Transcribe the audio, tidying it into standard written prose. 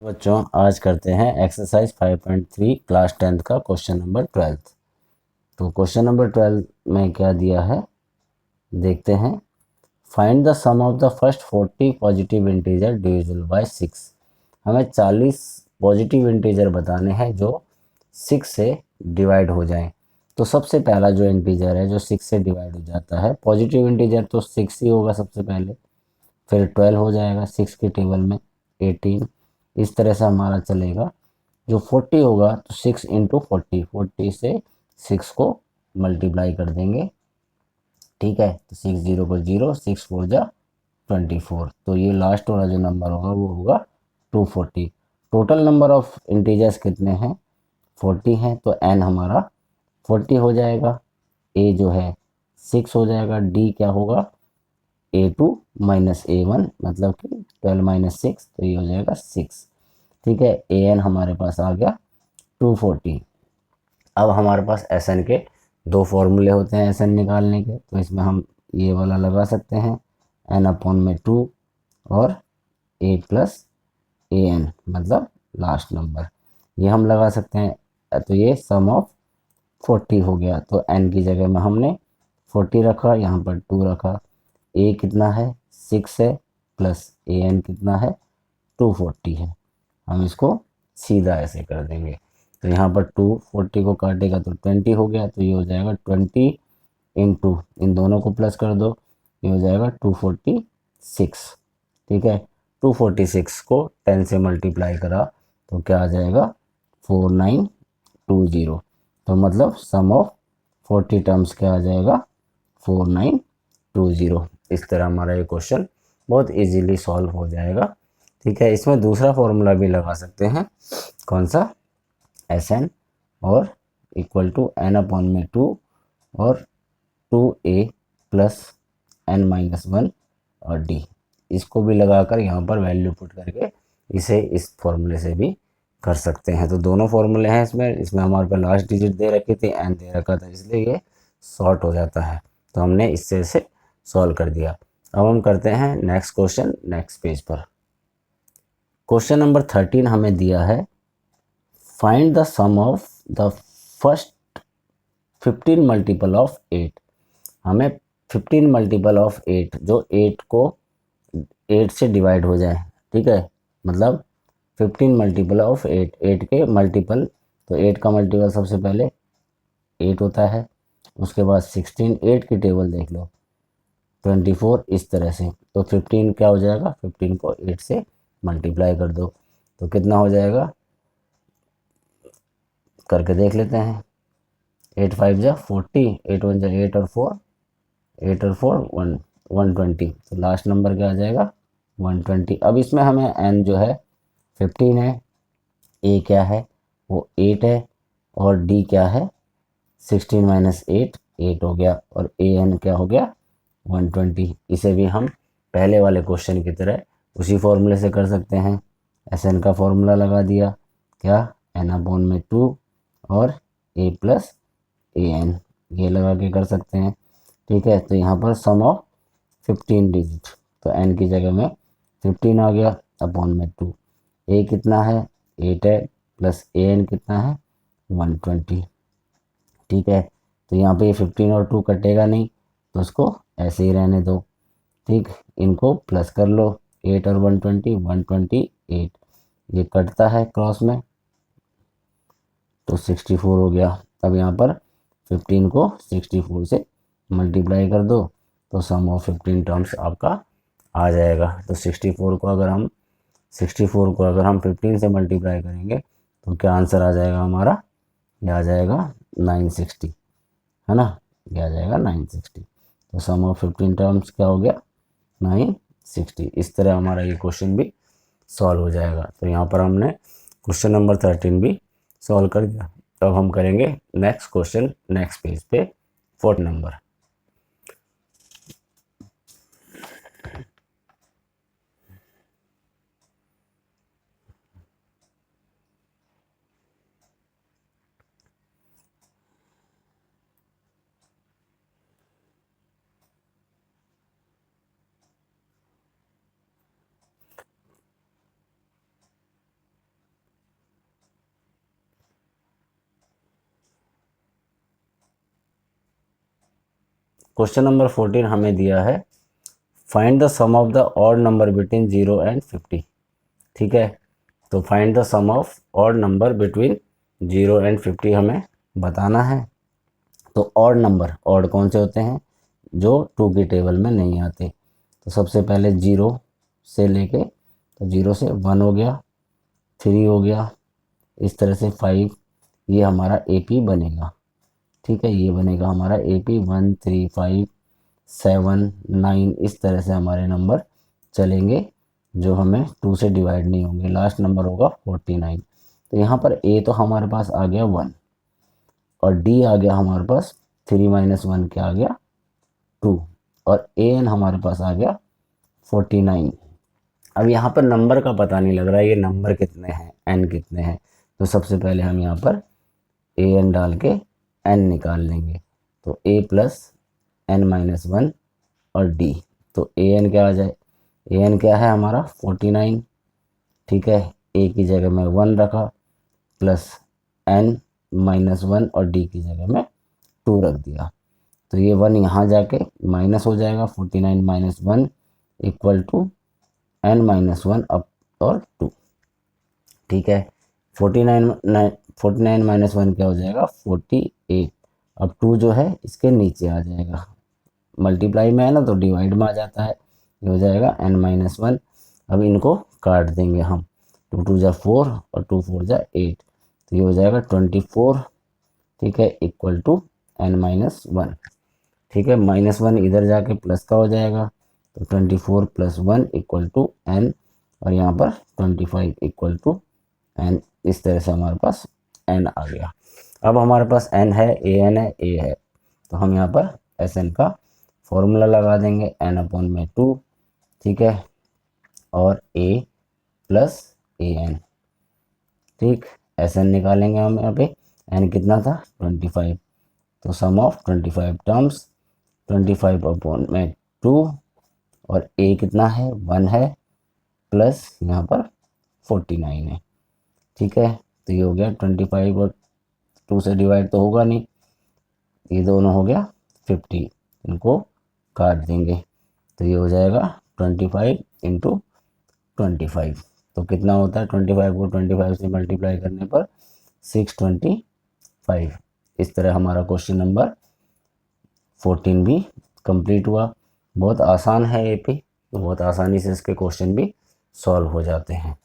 बच्चों आज करते हैं एक्सरसाइज 5.3 क्लास 10th का क्वेश्चन नंबर 12। तो क्वेश्चन नंबर 12 में क्या दिया है देखते हैं। Find the sum of the first 40 positive integer divisible by 6। हमें 40 पॉजिटिव इंटीजर बताने हैं जो 6 से डिवाइड हो जाएं। तो सबसे पहला जो इंटीजर है जो 6 से डिवाइड हो जाता है, पॉजिटिव इंटीजर तो 6 ही होगा सबसे पहले, फिर 12 हो जाएगा 6 के टेबल में, 18, इस तरह से हमारा चलेगा। जो 40 होगा तो 6 इंटू 40 से 6 को मल्टीप्लाई कर देंगे। ठीक है, तो 6 जीरो को जीरो, 6 फोर जा 24। तो ये लास्ट वाला जो नंबर होगा वो होगा 240। टोटल नंबर ऑफ इंटीजर्स कितने हैं? 40 हैं, तो n हमारा 40 हो जाएगा। a जो है 6 हो जाएगा। d क्या होगा? A2 माइनस A1, मतलब कि 12 माइनस 6, तो ये हो जाएगा 6। ठीक है, an हमारे पास आ गया 240। अब हमारे पास Sn के दो फॉर्मूले होते हैं Sn निकालने के, तो इसमें हम ये वाला लगा सकते हैं n/2 और a प्लस an, मतलब लास्ट नंबर, ये हम लगा सकते हैं। तो ये सम ऑफ 40 हो गया, तो n की जगह में हमने 40 रखा, यहाँ पर 2 रखा। a कितना है? 6 है, प्लस an कितना है? 240 है। हम इसको सीधा ऐसे कर देंगे, तो यहाँ पर 240 को काटेगा तो 20 हो गया, तो ये हो जाएगा 20 इंटू, इन दोनों को प्लस कर दो, ये हो जाएगा 246। ठीक है, 246 को 10 से मल्टीप्लाई करा तो क्या आ जाएगा? 4920। तो मतलब सम ऑफ 40 टर्म्स क्या आ जाएगा? 4920। इस तरह हमारा ये क्वेश्चन बहुत इजीली सॉल्व हो जाएगा। ठीक है, इसमें दूसरा फॉर्मूला भी लगा सकते हैं। कौन सा? Sn और इक्वल टू n/2 और 2a प्लस n-1 और d, इसको भी लगाकर यहाँ पर वैल्यू पुट करके इसे इस फॉर्मूले से भी कर सकते हैं। तो दोनों फॉर्मूले हैं इसमें। इसमें हमारे पास लास्ट डिजिट दे रखी थी, n दे रखा था, इसलिए ये शॉर्ट हो जाता है, तो हमने इससे इसे सॉल्व कर दिया। अब हम करते हैं नेक्स्ट क्वेश्चन नेक्स्ट पेज पर। क्वेश्चन नंबर 13 हमें दिया है, find the sum of the first 15 multiple of 8। हमें 15 मल्टीपल ऑफ 8, जो 8 को 8 से डिवाइड हो जाए। ठीक है, मतलब 15 मल्टीपल ऑफ 8, 8 के मल्टीपल, तो 8 का मल्टीपल सबसे पहले 8 होता है, उसके बाद 16, 8 की टेबल देख लो, 24, इस तरह से। तो 15 क्या हो जाएगा? 15 को 8 से मल्टीप्लाई कर दो, तो कितना हो जाएगा करके देख लेते हैं। 8 5 जा 40, 8 1 जा 8 और 4, 8 और 4 120। तो लास्ट नंबर क्या आ जाएगा? 120। अब इसमें हमें n जो है 15 है, a क्या है? वो 8 है, और d क्या है? 16 माइनस 8, 8 हो गया, और an क्या हो गया? 120। इसे भी हम पहले वाले क्वेश्चन की तरह उसी फॉर्मूले से कर सकते हैं। Sn का फॉर्मूला लगा दिया, क्या? n/2 और a प्लस an, ये लगा के कर सकते हैं। ठीक है, तो यहाँ पर सम ऑफ 15 डिजिट, तो n की जगह में 15 आ गया अपॉन में 2। a कितना है? 8 है, प्लस an कितना है? 120। ठीक है, तो यहाँ पे 15 और 2 कटेगा नहीं, तो उसको ऐसे ही रहने दो। ठीक, इनको प्लस कर लो, 8 और 120, 128, ये कटता है क्रॉस में, तो 64 हो गया। अब यहाँ पर 15 को 64 से मल्टीप्लाई कर दो, तो सम ऑफ 15 टर्म्स आपका आ जाएगा। तो 64 को अगर हम 15 से मल्टीप्लाई करेंगे तो क्या आंसर आ जाएगा हमारा? ये आ जाएगा 960, है ना? ये आ जाएगा 960। तो सम ऑफ 15 टर्म्स क्या हो गया? 960। इस तरह हमारा ये क्वेश्चन भी सॉल्व हो जाएगा। तो यहाँ पर हमने क्वेश्चन नंबर 13 भी सॉल्व कर दिया। अब हम करेंगे नेक्स्ट क्वेश्चन नेक्स्ट पेज पे, 4 नंबर। क्वेश्चन नंबर 14 हमें दिया है find the sum of the odd number between 0 and 50। ठीक है, तो find the sum of odd number between 0 and 50 हमें बताना है। तो ऑड नंबर, ऑड कौन से होते हैं? जो 2 की टेबल में नहीं आते। तो सबसे पहले 0 से लेके, तो 0 से 1 हो गया, 3 हो गया, इस तरह से 5, ये हमारा AP बनेगा। ठीक है, ये बनेगा हमारा AP 1 3 5 7 9, इस तरह से हमारे नंबर चलेंगे जो हमें 2 से डिवाइड नहीं होंगे। लास्ट नंबर होगा 49। तो यहाँ पर A तो हमारे पास आ गया 1 और D आ गया हमारे पास 3 - 1 क्या आ गया 2 और AN हमारे पास आ गया 49। अब यहाँ पर नंबर का पता नहीं लग रहा है ये नंबर कितने हैं, N कितने हैं। तो सबसे पहले हम यहाँ पर AN डाल के N निकाल लेंगे। तो A + N - 1 और D, तो AN क्या आ जाए? AN क्या है हमारा 49। ठीक है, A की जगह में 1 रखा प्लस N - 1 और D की जगह में 2 रख दिया। तो ये 1 यहाँ जाके माइनस हो जाएगा, 49 - 1 = N - 1 अप और 2। ठीक है, 49 - 1 क्या हो जाएगा 48। अब 2 जो है इसके नीचे आ जाएगा, मल्टीप्लाई में है ना तो डिवाइड में आ जाता है, ये हो जाएगा N - 1। अब इनको काट देंगे हम, 2 2 जा 4 और 2 4 जा 8, तो ये हो जाएगा 24। ठीक है, = N - 1। ठीक है, -1 इधर जाके प्लस का हो जाएगा, तो 24 + 1 = N और यहाँ पर 25 = N। इस तरह से हमारे पास N आ गया। अब हमारे पास N है, AN है, A है, तो हम यहाँ पर SN का फॉर्मूला लगा देंगे N/2। ठीक है, और A + AN। ठीक, SN निकालेंगे हम यहाँ पे, N कितना था 25, तो सम ऑफ 25 टर्म्स 25/2 और A कितना है 1 है प्लस यहाँ पर 49 है। ठीक है, तो ये हो गया 25 और 2 से डिवाइड तो होगा नहीं, ये दोनों हो गया 50, इनको काट देंगे, तो ये हो जाएगा 25 × 25। तो कितना होता है 25 को 25 से मल्टीप्लाई करने पर 625। इस तरह हमारा क्वेश्चन नंबर 14 भी कंप्लीट हुआ। बहुत आसान है AP, तो बहुत आसानी से इसके क्वेश्चन भी सॉल्व हो जाते हैं।